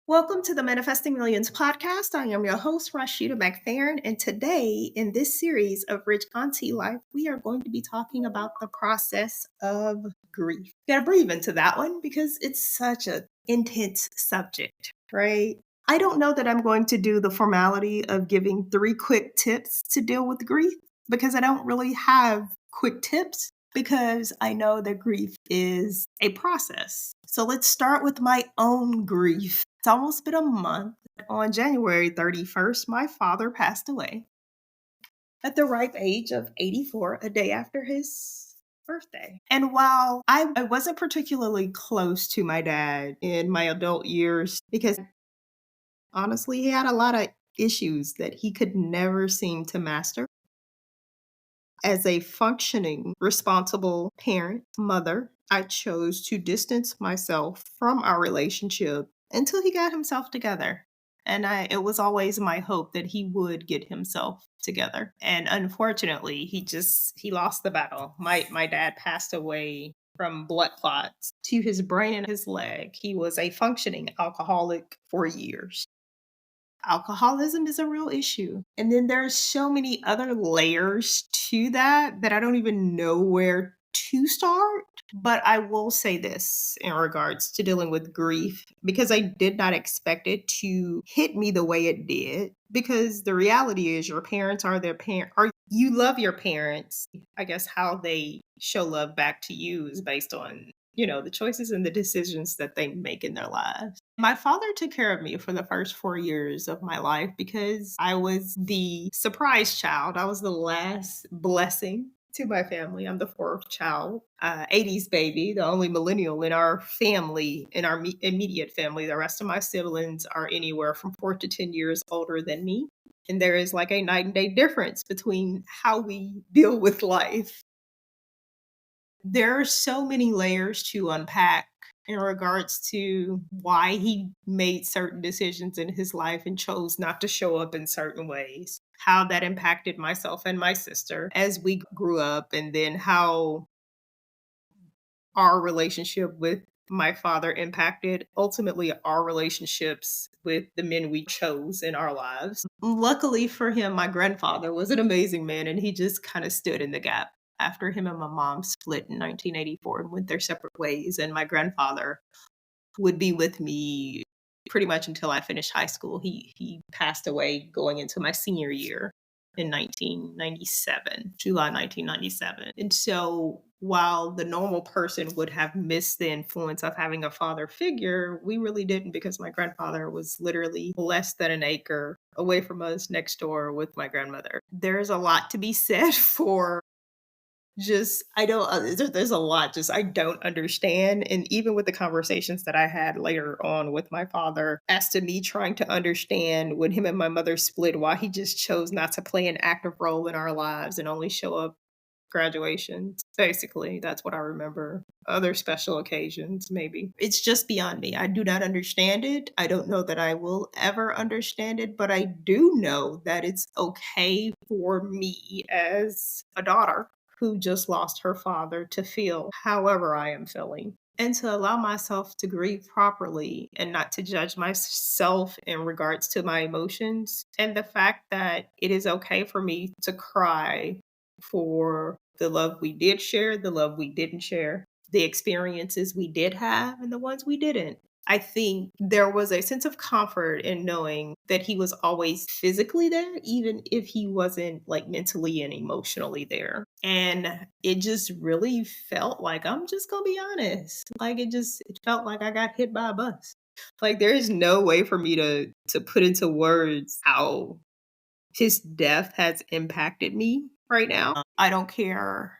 Welcome to the Manifesting Millions podcast. I am your host, Rashida McFerrin, and today in this series of Rich Auntie Life, we are going to be talking about the process of grief. Gotta breathe into that one because it's such an intense subject, right? I don't know that I'm going to do the formality of giving 3 quick tips to deal with grief because I don't really have quick tips because I know that grief is a process. So let's start with my own grief. It's almost been a month. On January 31st, my father passed away at the ripe age of 84, a day after his birthday. And while I wasn't particularly close to my dad in my adult years, because honestly, he had a lot of issues that he could never seem to master. As a functioning, responsible parent, mother, I chose to distance myself from our relationship until he got himself together. And it was always my hope that he would get himself together. And unfortunately, he lost the battle. My dad passed away from blood clots to his brain and his leg. He was a functioning alcoholic for years. Alcoholism is a real issue. And then there's so many other layers to that I don't even know where to start. But I will say this in regards to dealing with grief, because I did not expect it to hit me the way it did. Because the reality is, your parents are their parent, or you love your parents. I guess how they show love back to you is based on the choices and the decisions that they make in their lives. My father took care of me for the first 4 years of my life because I was the surprise child. I was the last blessing to my family. I'm the fourth child, 80s baby, the only millennial in our family, in our immediate family. The rest of my siblings are anywhere from 4 to 10 years older than me. And there is like a night and day difference between how we deal with life. There are so many layers to unpack in regards to why he made certain decisions in his life and chose not to show up in certain ways, how that impacted myself and my sister as we grew up, and then how our relationship with my father impacted ultimately our relationships with the men we chose in our lives. Luckily for him, my grandfather was an amazing man and he just kind of stood in the gap after him and my mom split in 1984 and went their separate ways. And my grandfather would be with me pretty much until I finished high school. He passed away going into my senior year in 1997, July 1997. And so while the normal person would have missed the influence of having a father figure, we really didn't, because my grandfather was literally less than an acre away from us next door with my grandmother. There's a lot to be said for just I don't there's a lot just I don't understand. And even with the conversations that I had later on with my father, as to me trying to understand when him and my mother split, why he just chose not to play an active role in our lives and only show up graduations. Basically, that's what I remember. Other special occasions, maybe. It's just beyond me. I do not understand it. I don't know that I will ever understand it, but I do know that it's okay for me as a daughter who just lost her father to feel however I am feeling, and to allow myself to grieve properly and not to judge myself in regards to my emotions. And the fact that it is okay for me to cry for the love we did share, the love we didn't share, the experiences we did have, and the ones we didn't. I think there was a sense of comfort in knowing that he was always physically there, even if he wasn't like mentally and emotionally there. And it just really felt like, I'm just gonna be honest. Like it felt like I got hit by a bus. Like there is no way for me to put into words how his death has impacted me right now. I don't care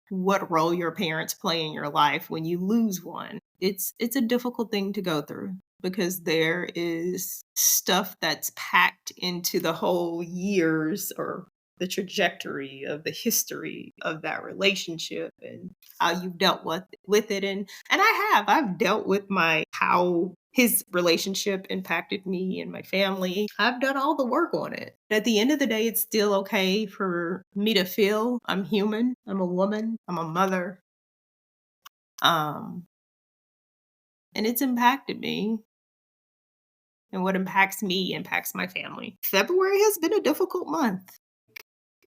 what role your parents play in your life when you lose one. It's a difficult thing to go through because there is stuff that's packed into the whole years or the trajectory of the history of that relationship and how you've dealt with it. And I've dealt with my how his relationship impacted me and my family. I've done all the work on it. At the end of the day, it's still okay for me to feel I'm human, I'm a woman, I'm a mother. Um, and it's impacted me. And what impacts me impacts my family. February has been a difficult month.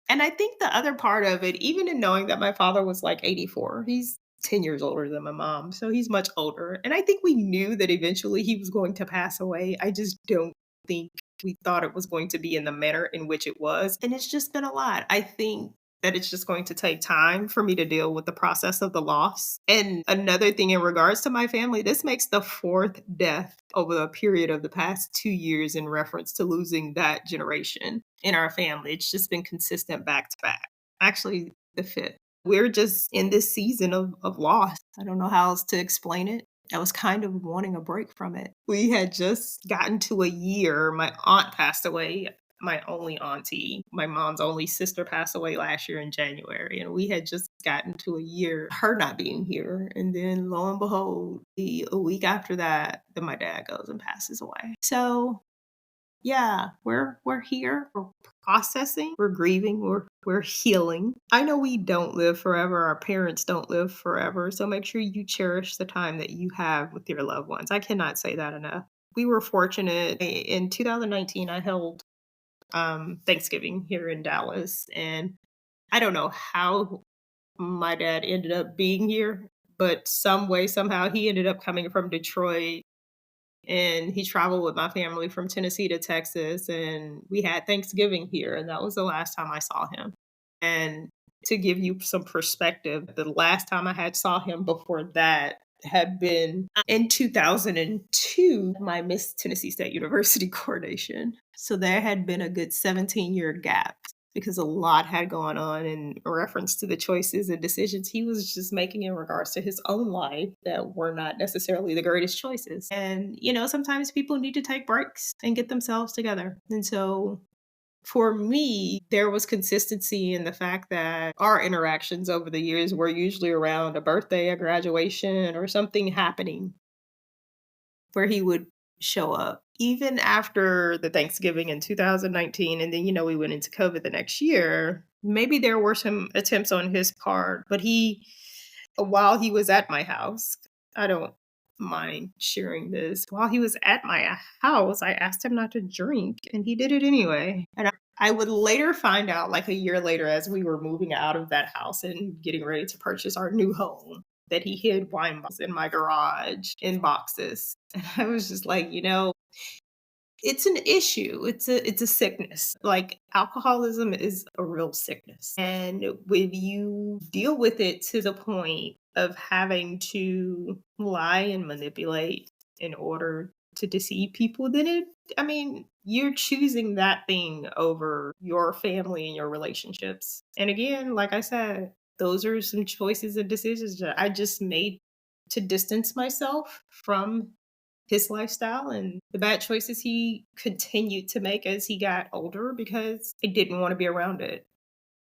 And I think the other part of it, even in knowing that my father was like 84, he's 10 years older than my mom. So he's much older. And I think we knew that eventually he was going to pass away. I just don't think we thought it was going to be in the manner in which it was. And it's just been a lot. I think that it's just going to take time for me to deal with the process of the loss. And another thing in regards to my family, this makes the fourth death over the period of the past 2 years in reference to losing that generation in our family. It's just been consistent back to back. Actually, the fifth. We're just in this season of loss. I don't know how else to explain it. I was kind of wanting a break from it. We had just gotten to a year. My aunt passed away, my only auntie. My mom's only sister passed away last year in January. And we had just gotten to a year, her not being here. And then lo and behold, a week after that, then my dad goes and passes away. So yeah, we're here. We're processing. We're grieving. We're healing. I know we don't live forever. Our parents don't live forever. So make sure you cherish the time that you have with your loved ones. I cannot say that enough. We were fortunate. In 2019, I held Thanksgiving here in Dallas, and I don't know how my dad ended up being here, but some way, somehow, he ended up coming from Detroit and he traveled with my family from Tennessee to Texas, and we had Thanksgiving here, and that was the last time I saw him. And to give you some perspective, the last time I had saw him before that had been in 2002, my Miss Tennessee State University coronation. So there had been a good 17-year gap because a lot had gone on in reference to the choices and decisions he was just making in regards to his own life that were not necessarily the greatest choices. And, sometimes people need to take breaks and get themselves together. And so for me, there was consistency in the fact that our interactions over the years were usually around a birthday, a graduation, or something happening where he would show up. Even after the Thanksgiving in 2019, and then, we went into COVID the next year, maybe there were some attempts on his part, but while he was at my house, I don't mind sharing this. While he was at my house, I asked him not to drink, and he did it anyway. And I would later find out, like a year later, as we were moving out of that house and getting ready to purchase our new home, that he hid wine bottles in my garage in boxes. And I was just like, it's an issue. It's a sickness. Like alcoholism is a real sickness. And when you deal with it to the point of having to lie and manipulate in order to deceive people, then you're choosing that thing over your family and your relationships. And again, like I said, those are some choices and decisions that I just made to distance myself from his lifestyle and the bad choices he continued to make as he got older because I didn't want to be around it.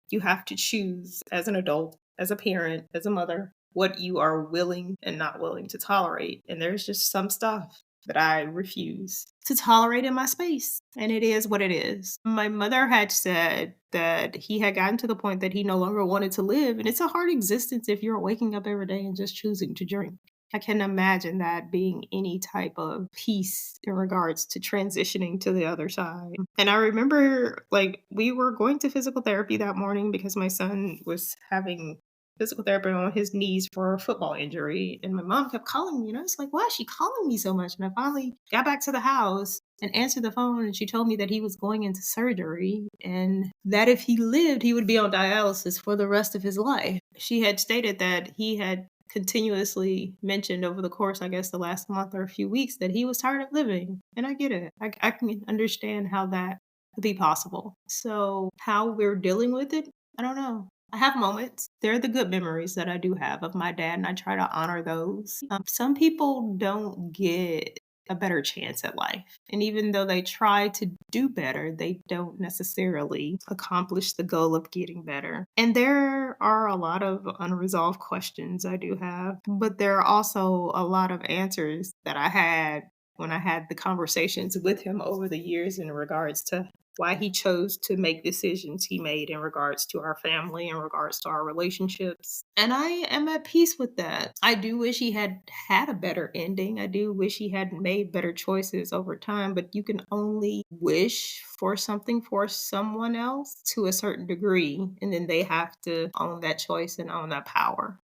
You have to choose as an adult, as a parent, as a mother, what you are willing and not willing to tolerate. And there's just some stuff that I refuse to tolerate in my space. And it is what it is. My mother had said that he had gotten to the point that he no longer wanted to live. And it's a hard existence if you're waking up every day and just choosing to drink. I can imagine that being any type of peace in regards to transitioning to the other side. And I remember we were going to physical therapy that morning because my son was having physical therapy on his knees for a football injury. And my mom kept calling me, it's like, why is she calling me so much? And I finally got back to the house and answered the phone, and she told me that he was going into surgery and that if he lived, he would be on dialysis for the rest of his life. She had stated that he had continuously mentioned over the course, I guess, the last month or a few weeks that he was tired of living. And I get it. I can understand how that could be possible. So how we're dealing with it, I don't know. I have moments. They're the good memories that I do have of my dad, and I try to honor those. Some people don't get a better chance at life. And even though they try to do better, they don't necessarily accomplish the goal of getting better. And there are a lot of unresolved questions I do have, but there are also a lot of answers that I had when I had the conversations with him over the years in regards to why he chose to make decisions he made in regards to our family, in regards to our relationships. And I am at peace with that. I do wish he had had a better ending. I do wish he had made better choices over time, but you can only wish for something for someone else to a certain degree, and then they have to own that choice and own that power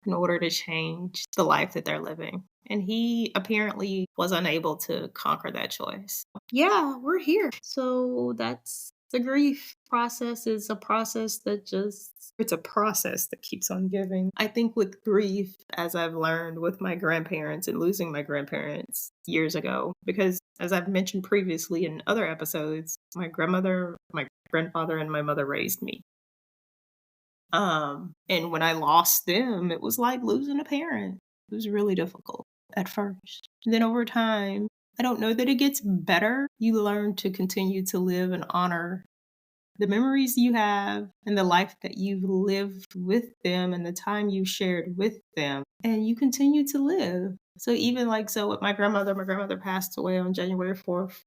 in order to change the life that they're living. And he apparently was unable to conquer that choice. Yeah, we're here. So that's the grief process is a process that just it's a process that keeps on giving. I think with grief, as I've learned with my grandparents and losing my grandparents years ago, because as I've mentioned previously in other episodes, my grandmother, my grandfather, and my mother raised me. And when I lost them, it was like losing a parent. It was really difficult at first. And then over time, I don't know that it gets better. You learn to continue to live and honor the memories you have and the life that you've lived with them and the time you shared with them. And you continue to live. So even like so with my grandmother passed away on January 4th,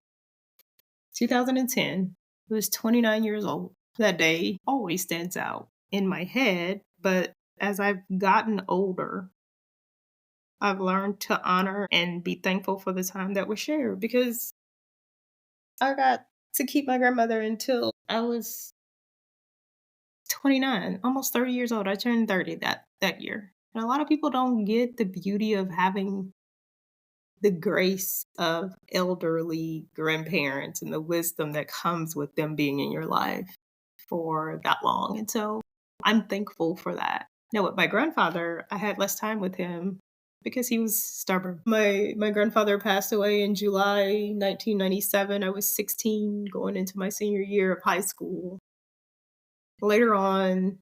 2010. I was 29 years old. That day always stands out in my head, but as I've gotten older, I've learned to honor and be thankful for the time that was shared because I got to keep my grandmother until I was 29, almost 30 years old. I turned 30 that year. And a lot of people don't get the beauty of having the grace of elderly grandparents and the wisdom that comes with them being in your life for that long. And so I'm thankful for that. Now, with my grandfather, I had less time with him because he was stubborn. My grandfather passed away in July 1997. I was 16 going into my senior year of high school. Later on,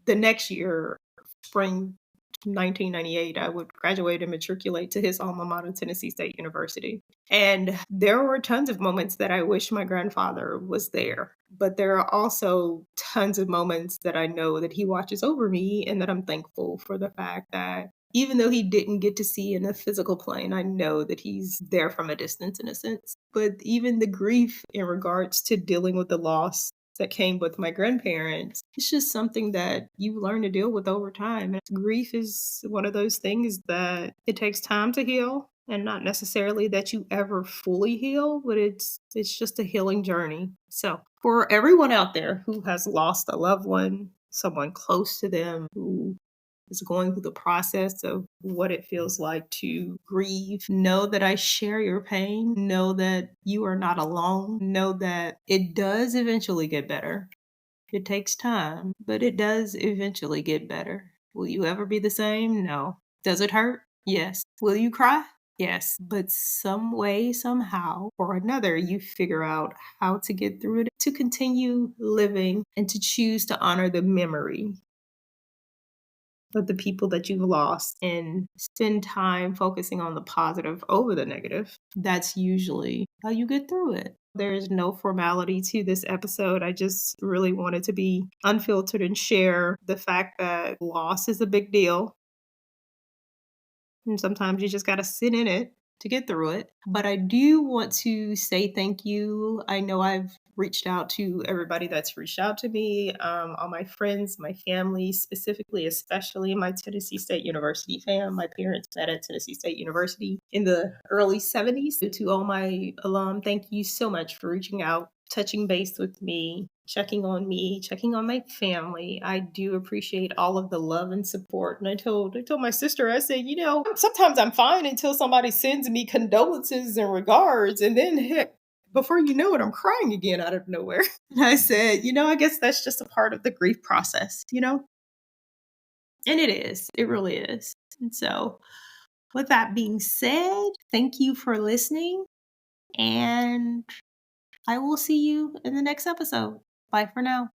the next year, spring 1998, I would graduate and matriculate to his alma mater, Tennessee State University. And there were tons of moments that I wish my grandfather was there. But there are also tons of moments that I know that he watches over me and that I'm thankful for the fact that even though he didn't get to see in a physical plane, I know that he's there from a distance in a sense. But even the grief in regards to dealing with the loss that came with my grandparents. It's just something that you learn to deal with over time. And grief is one of those things that it takes time to heal and not necessarily that you ever fully heal, but it's just a healing journey. So, for everyone out there who has lost a loved one, someone close to them who is going through the process of what it feels like to grieve. Know that I share your pain. Know that you are not alone. Know that it does eventually get better. It takes time, but it does eventually get better. Will you ever be the same? No. Does it hurt? Yes. Will you cry? Yes. But some way, somehow, or another, you figure out how to get through it, to continue living, and to choose to honor the memory of the people that you've lost and spend time focusing on the positive over the negative. That's usually how you get through it. There is no formality to this episode. I just really wanted to be unfiltered and share the fact that loss is a big deal. And sometimes you just got to sit in it to get through it. But I do want to say thank you. I know I've reached out to everybody that's reached out to me, all my friends, my family, specifically, especially my Tennessee State University fam. My parents met at Tennessee State University in the early 70s. To all my alum, thank you so much for reaching out, touching base with me, checking on my family. I do appreciate all of the love and support. And I told my sister, I said, sometimes I'm fine until somebody sends me condolences and regards. And then heck, before you know it, I'm crying again out of nowhere. And I said, I guess that's just a part of the grief process. And it is. It really is. And so, with that being said, thank you for listening. And I will see you in the next episode. Bye for now.